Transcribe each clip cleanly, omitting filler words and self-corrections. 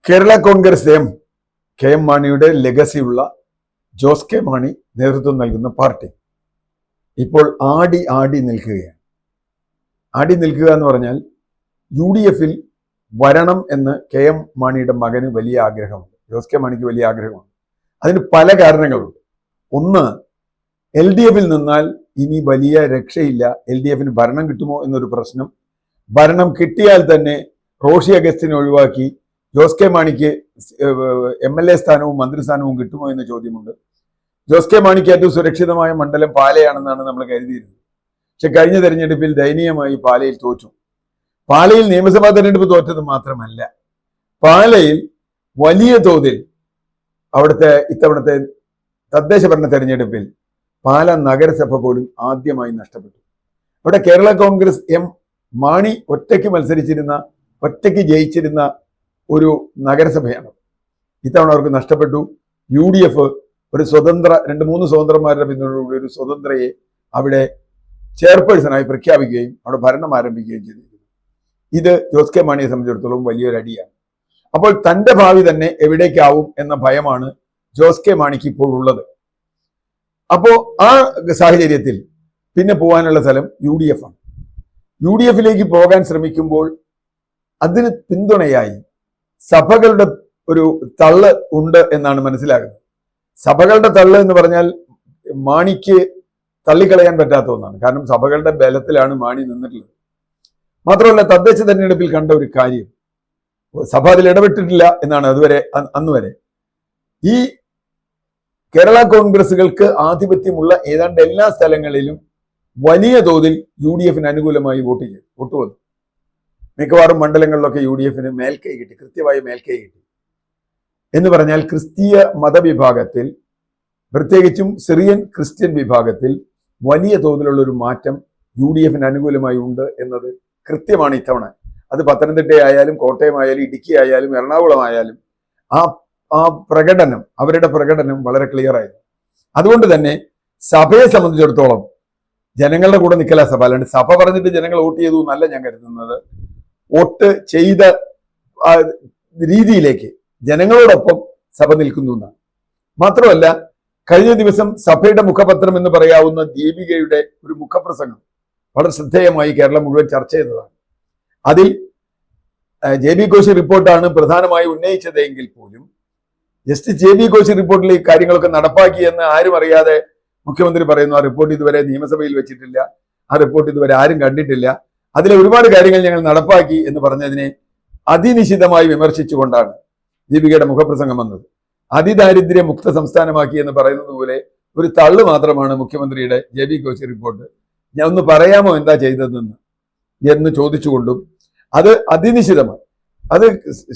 Kerala Congress K M മാണിയുടെ ലെഗസിയുള്ള Jose K Mani നേതൃത്വം നൽകുന്ന പാർട്ടി ഇപ്പോൾ ആടി നിൽക്കുകയാണ്. ആടി നിൽക്കുക എന്ന് പറഞ്ഞാൽ UDF വരണം എന്ന് കെ എം മാണിയുടെ മകന് വലിയ ആഗ്രഹമുണ്ട്. ജോസ് കെ മാണിക്ക് വലിയ ആഗ്രഹമുണ്ട്. അതിന് പല കാരണങ്ങളുണ്ട്. ഒന്ന്, LDF നിന്നാൽ ഇനി വലിയ രക്ഷയില്ല. LDF ഭരണം കിട്ടുമോ എന്നൊരു പ്രശ്നം. ഭരണം കിട്ടിയാൽ തന്നെ റോഷി അഗസ്റ്റിനെ ഒഴിവാക്കി ജോസ് കെ മാണിക്ക് MLA സ്ഥാനവും മന്ത്രിസ്ഥാനവും കിട്ടുമോ എന്ന ചോദ്യമുണ്ട്. ജോസ് കെ മാണിക്ക് ഏറ്റവും സുരക്ഷിതമായ മണ്ഡലം പാലയാണെന്നാണ് നമ്മൾ കരുതിയിരുന്നത്. പക്ഷെ കഴിഞ്ഞ തെരഞ്ഞെടുപ്പിൽ ദയനീയമായി പാലയിൽ തോറ്റു. പാലയിൽ നിയമസഭാ തെരഞ്ഞെടുപ്പ് തോറ്റത് മാത്രമല്ല, പാലയിൽ വലിയ തോതിൽ അവിടുത്തെ ഇത്തവണത്തെ തദ്ദേശ ഭരണ തെരഞ്ഞെടുപ്പിൽ പാല നഗരസഭ പോലും ആദ്യമായി നഷ്ടപ്പെട്ടു. അവിടെ കേരള കോൺഗ്രസ് മാണി ഒറ്റയ്ക്ക് ജയിച്ചിരുന്ന ഒരു നഗരസഭയാണ്. ഇത്തവണ അവർക്ക് നഷ്ടപ്പെട്ടു. UDF ഒരു സ്വതന്ത്ര 2-3 സ്വതന്ത്രന്മാരുടെ പിന്തുണയോടുകൂടി ഒരു സ്വതന്ത്രയെ അവിടെ ചെയർപേഴ്സണായി പ്രഖ്യാപിക്കുകയും അവിടെ ഭരണം ആരംഭിക്കുകയും ചെയ്തിരിക്കുന്നു. ഇത് ജോസ് കെ മാണിയെ സംബന്ധിച്ചിടത്തോളം വലിയൊരു അടിയാണ്. അപ്പോൾ തന്റെ ഭാവി തന്നെ എവിടേക്കാവും എന്ന ഭയമാണ് ജോസ് കെ മാണിക്ക് ഇപ്പോൾ ഉള്ളത്. അപ്പോ ആ സാഹചര്യത്തിൽ പിന്നെ പോകാനുള്ള സ്ഥലം UDF ആണ്. UDF പോകാൻ ശ്രമിക്കുമ്പോൾ അതിന് പിന്തുണയായി സഭകളുടെ ഒരു തള്ള് ഉണ്ട് എന്നാണ് മനസ്സിലാകുന്നത്. സഭകളുടെ തള്ള് എന്ന് പറഞ്ഞാൽ മാണിക്ക് തള്ളിക്കളയാൻ പറ്റാത്ത ഒന്നാണ്. കാരണം സഭകളുടെ ബലത്തിലാണ് മാണി നിന്നിട്ടുള്ളത്. മാത്രമല്ല, തദ്ദേശ തെരഞ്ഞെടുപ്പിൽ കണ്ട ഒരു കാര്യം, സഭ അതിൽ ഇടപെട്ടിട്ടില്ല എന്നാണ് അന്ന് വരെ. ഈ കേരള കോൺഗ്രസുകൾക്ക് ആധിപത്യമുള്ള ഏതാണ്ട് എല്ലാ സ്ഥലങ്ങളിലും വലിയ തോതിൽ UDF അനുകൂലമായി വോട്ട് വന്നു. മിക്കവാറും മണ്ഡലങ്ങളിലൊക്കെ UDF മേൽക്കൈ കിട്ടി, കൃത്യമായി മേൽക്കൈ കിട്ടി. എന്ന് പറഞ്ഞാൽ ക്രിസ്തീയ മതവിഭാഗത്തിൽ, പ്രത്യേകിച്ചും സിറിയൻ ക്രിസ്ത്യൻ വിഭാഗത്തിൽ വലിയ തോതിലുള്ള ഒരു മാറ്റം UDF അനുകൂലമായി ഉണ്ട് എന്നത് കൃത്യമാണ് ഇത്തവണ. അത് പത്തനംതിട്ടയായാലും കോട്ടയമായാലും ഇടുക്കി ആയാലും എറണാകുളം ആയാലും ആ പ്രകടനം, അവരുടെ പ്രകടനം വളരെ ക്ലിയർ ആയിരുന്നു. അതുകൊണ്ട് തന്നെ സഭയെ സംബന്ധിച്ചിടത്തോളം ജനങ്ങളുടെ കൂടെ നിൽക്കല സഭ. അല്ലാണ്ട് സഭ പറഞ്ഞിട്ട് ജനങ്ങൾ വോട്ട് ചെയ്തു എന്നല്ല ഞാൻ കരുതുന്നത്. വോട്ട് ചെയ്ത രീതിയിലേക്ക് ജനങ്ങളോടൊപ്പം സഭ നിൽക്കുന്നു എന്നാണ്. മാത്രമല്ല, കഴിഞ്ഞ ദിവസം സഭയുടെ മുഖപത്രം എന്ന് പറയാവുന്ന ദീപികയുടെ ഒരു മുഖപ്രസംഗം വളരെ ശ്രദ്ധേയമായി കേരളം മുഴുവൻ ചർച്ച ചെയ്തതാണ്. അതിൽ JB കോശി റിപ്പോർട്ടാണ് പ്രധാനമായി ഉന്നയിച്ചതെങ്കിൽ പോലും ജസ്റ്റിസ് JB കോശി റിപ്പോർട്ടിൽ ഈ കാര്യങ്ങളൊക്കെ നടപ്പാക്കിയെന്ന് ആരും അറിയാതെ മുഖ്യമന്ത്രി പറയുന്നു. ആ റിപ്പോർട്ട് ഇതുവരെ നിയമസഭയിൽ വെച്ചിട്ടില്ല, ആ റിപ്പോർട്ട് ഇതുവരെ ആരും കണ്ടിട്ടില്ല, അതിലെ ഒരുപാട് കാര്യങ്ങൾ ഞങ്ങൾ നടപ്പാക്കി എന്ന് പറഞ്ഞതിനെ അതിനിശിതമായി വിമർശിച്ചുകൊണ്ടാണ് ദീപികയുടെ മുഖപ്രസംഗം വന്നത്. അതിദാരിദ്ര്യ മുക്ത സംസ്ഥാനമാക്കി എന്ന് പറയുന്നത് പോലെ ഒരു തള്ളു മാത്രമാണ് മുഖ്യമന്ത്രിയുടെ JB കോശി റിപ്പോർട്ട്. ഞാൻ ഒന്ന് പറയാമോ എന്താ ചെയ്തതെന്ന് എന്ന് ചോദിച്ചുകൊണ്ടും അത് അതിനിശിതമായി, അത്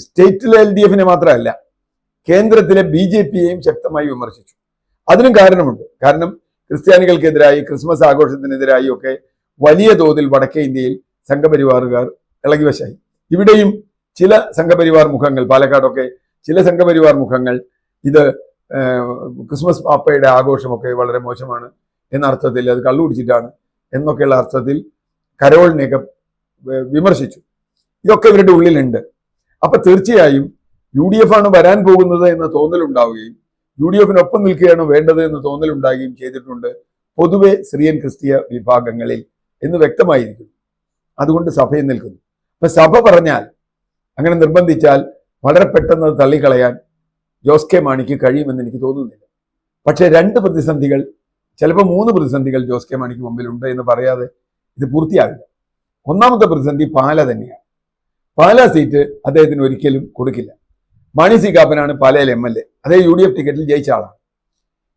സ്റ്റേറ്റിലെ LDF മാത്രമല്ല, കേന്ദ്രത്തിലെ BJPയെയും ശക്തമായി വിമർശിച്ചു. അതിനും കാരണമുണ്ട്. കാരണം ക്രിസ്ത്യാനികൾക്കെതിരായി, ക്രിസ്മസ് ആഘോഷത്തിനെതിരായി ഒക്കെ വലിയ തോതിൽ വടക്കേ ഇന്ത്യയിൽ സംഘപരിവാറുകാർ ഇളകിവശായി. ഇവിടെയും ചില സംഘപരിവാർ മുഖങ്ങൾ, പാലക്കാടൊക്കെ ചില സംഘപരിവാർ മുഖങ്ങൾ ഇത് ക്രിസ്മസ് പാപ്പയുടെ ആഘോഷമൊക്കെ വളരെ മോശമാണ് എന്ന അർത്ഥത്തിൽ, അത് കള്ളുകുടിച്ചിട്ടാണ് എന്നൊക്കെയുള്ള അർത്ഥത്തിൽ കരോളിനെയൊക്കെ വിമർശിച്ചു. ഇതൊക്കെ ഇവരുടെ ഉള്ളിലുണ്ട്. അപ്പൊ തീർച്ചയായും UDF ആണ് വരാൻ പോകുന്നത് എന്ന തോന്നലുണ്ടാവുകയും UDF നിൽക്കുകയാണ് വേണ്ടത് എന്ന് തോന്നലുണ്ടാകുകയും ചെയ്തിട്ടുണ്ട് പൊതുവെ സിറിയൻ ക്രിസ്തീയ വിഭാഗങ്ങളിൽ എന്ന് വ്യക്തമായിരിക്കുന്നു. അതുകൊണ്ട് സഭയിൽ നിൽക്കുന്നു. അപ്പൊ സഭ പറഞ്ഞാൽ, അങ്ങനെ നിർബന്ധിച്ചാൽ വളരെ പെട്ടെന്ന് അത് തള്ളിക്കളയാൻ ജോസ് കെ മാണിക്ക് കഴിയുമെന്ന് എനിക്ക് തോന്നുന്നില്ല. പക്ഷെ 2 പ്രതിസന്ധികൾ, ചിലപ്പോൾ 3 പ്രതിസന്ധികൾ ജോസ് കെ മാണിക്ക് മുമ്പിലുണ്ട് എന്ന് പറയാതെ ഇത് പൂർത്തിയാകില്ല. ഒന്നാമത്തെ പ്രതിസന്ധി പാല തന്നെയാണ്. പാല സീറ്റ് അദ്ദേഹത്തിന് ഒരിക്കലും കൊടുക്കില്ല. മാണി സി കാപ്പനാണ് പാലയിൽ MLA, അതേ UDF ടിക്കറ്റിൽ ജയിച്ച ആളാണ്.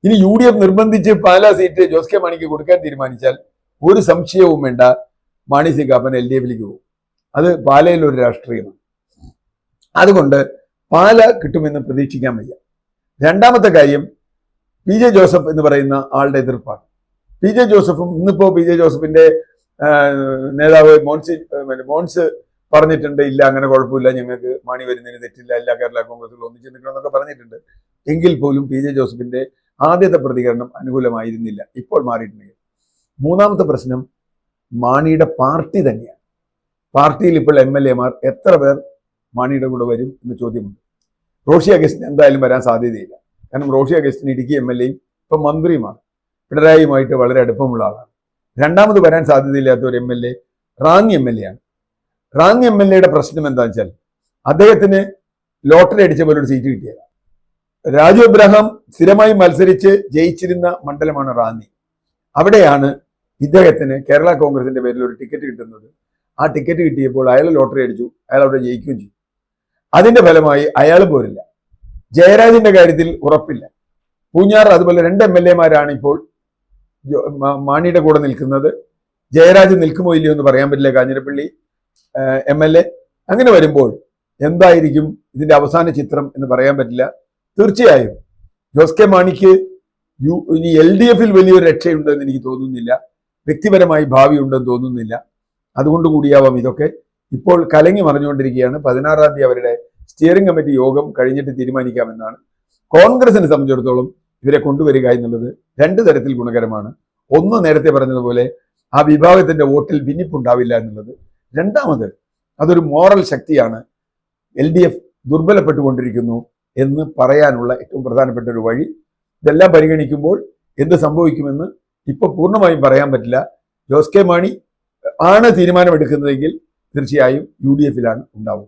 ഇനി UDF നിർബന്ധിച്ച് പാല സീറ്റ് ജോസ് കെ മാണിക്ക് കൊടുക്കാൻ തീരുമാനിച്ചാൽ ഒരു സംശയവും വേണ്ട, മാണി സി കാപ്പൻ LDF പോകും. അത് പാലയിൽ ഒരു രാഷ്ട്രീയമാണ്. അതുകൊണ്ട് പാല കിട്ടുമെന്ന് പ്രതീക്ഷിക്കാൻ വയ്യ. രണ്ടാമത്തെ കാര്യം, PJ ജോസഫ് എന്ന് പറയുന്ന ആളുടെ എതിർപ്പാണ്. PJ ജോസഫും ഇന്നിപ്പോ PJ ജോസഫിന്റെ നേതാവ് മോൻസ് പറഞ്ഞിട്ടുണ്ട്, ഇല്ല അങ്ങനെ കുഴപ്പമില്ല, ഞങ്ങൾക്ക് മാണി വരുന്നതിന് തെറ്റില്ല, എല്ലാ കേരള കോൺഗ്രസുകൾ ഒന്നിച്ച് നിൽക്കണമെന്നൊക്കെ പറഞ്ഞിട്ടുണ്ട്. എങ്കിൽ പോലും PJ ജോസഫിന്റെ ആദ്യത്തെ പ്രതികരണം അനുകൂലമായിരുന്നില്ല. ഇപ്പോൾ മാറിയിട്ടുണ്ടെങ്കിൽ. മൂന്നാമത്തെ പ്രശ്നം മാണിയുടെ പാർട്ടി തന്നെയാണ്. പാർട്ടിയിൽ ഇപ്പോൾ MLA മാർ എത്ര പേർ മാണിയുടെ കൂടെ വരും എന്ന ചോദ്യമുണ്ട്. റോഷി അഗസ്റ്റിൻ എന്തായാലും വരാൻ സാധ്യതയില്ല. കാരണം റോഷി അഗസ്റ്റിൻ ഇടുക്കി MLA യും ഇപ്പം മന്ത്രിയുമാണ്, പിണറായിയുമായിട്ട് വളരെ അടുപ്പമുള്ള ആളാണ്. രണ്ടാമത് വരാൻ സാധ്യതയില്ലാത്ത ഒരു MLA റാന്നി MLA ആണ്. റാന്നി MLA പ്രശ്നം എന്താണെന്ന് വെച്ചാൽ അദ്ദേഹത്തിന് ലോട്ടറി അടിച്ച പോലെ ഒരു സീറ്റ് കിട്ടിയതാണ്. രാജു എബ്രഹാം സ്ഥിരമായി മത്സരിച്ച് ജയിച്ചിരുന്ന മണ്ഡലമാണ് റാന്നി. അവിടെയാണ് ഇദ്ദേഹത്തിന് കേരള കോൺഗ്രസിന്റെ പേരിൽ ഒരു ടിക്കറ്റ് കിട്ടുന്നത്. ആ ടിക്കറ്റ് കിട്ടിയപ്പോൾ അയാൾ ലോട്ടറി അടിച്ചു, അയാൾ അവിടെ ജയിക്കുകയും ചെയ്തു. അതിന്റെ ഫലമായി അയാൾ പോരില്ല. ജയരാജിന്റെ കാര്യത്തിൽ ഉറപ്പില്ല. പൂഞ്ഞാർ അതുപോലെ 2 MLA ഇപ്പോൾ മാണിയുടെ കൂടെ നിൽക്കുന്നത്. ജയരാജ് നിൽക്കുമോ ഇല്ലയോ എന്ന് പറയാൻ പറ്റില്ല. കാഞ്ഞിരപ്പള്ളി MLA. അങ്ങനെ വരുമ്പോൾ എന്തായിരിക്കും ഇതിന്റെ അവസാന ചിത്രം എന്ന് പറയാൻ പറ്റില്ല. തീർച്ചയായും ജോസ് കെ മാണിക്ക് ഇനി LDF-ൽ വലിയൊരു രക്ഷയുണ്ടെന്ന് എനിക്ക് തോന്നുന്നില്ല. വ്യക്തിപരമായി ഭാവി ഉണ്ടെന്ന് തോന്നുന്നില്ല. അതുകൊണ്ട് കൂടിയാവാം ഇതൊക്കെ ഇപ്പോൾ കലങ്ങി മറിഞ്ഞുകൊണ്ടിരിക്കുകയാണ്. 16-ാം തീയതി അവരുടെ സ്റ്റിയറിംഗ് കമ്മിറ്റി യോഗം കഴിഞ്ഞിട്ട് തീരുമാനിക്കാമെന്നാണ്. കോൺഗ്രസിനെ സംബന്ധിച്ചിടത്തോളം ഇവരെ കൊണ്ടുവരിക എന്നുള്ളത് 2 തരത്തിൽ ഗുണകരമാണ്. ഒന്ന്, നേരത്തെ പറഞ്ഞതുപോലെ ആ വിഭാഗത്തിന്റെ വോട്ടിൽ ഭിന്നിപ്പുണ്ടാവില്ല എന്നുള്ളത്. രണ്ടാമത്, അതൊരു മോറൽ ശക്തിയാണ്. LDF ദുർബലപ്പെട്ടുകൊണ്ടിരിക്കുന്നു എന്ന് പറയാനുള്ള ഏറ്റവും പ്രധാനപ്പെട്ട ഒരു വഴി. ഇതെല്ലാം പരിഗണിക്കുമ്പോൾ എന്ത് സംഭവിക്കുമെന്ന് ഇപ്പൊ പൂർണ്ണമായും പറയാൻ പറ്റില്ല. ജോസ് കെ മാണി ആണ് തീരുമാനമെടുക്കുന്നതെങ്കിൽ തീർച്ചയായും UDF-ലാണ് ഉണ്ടാവുക.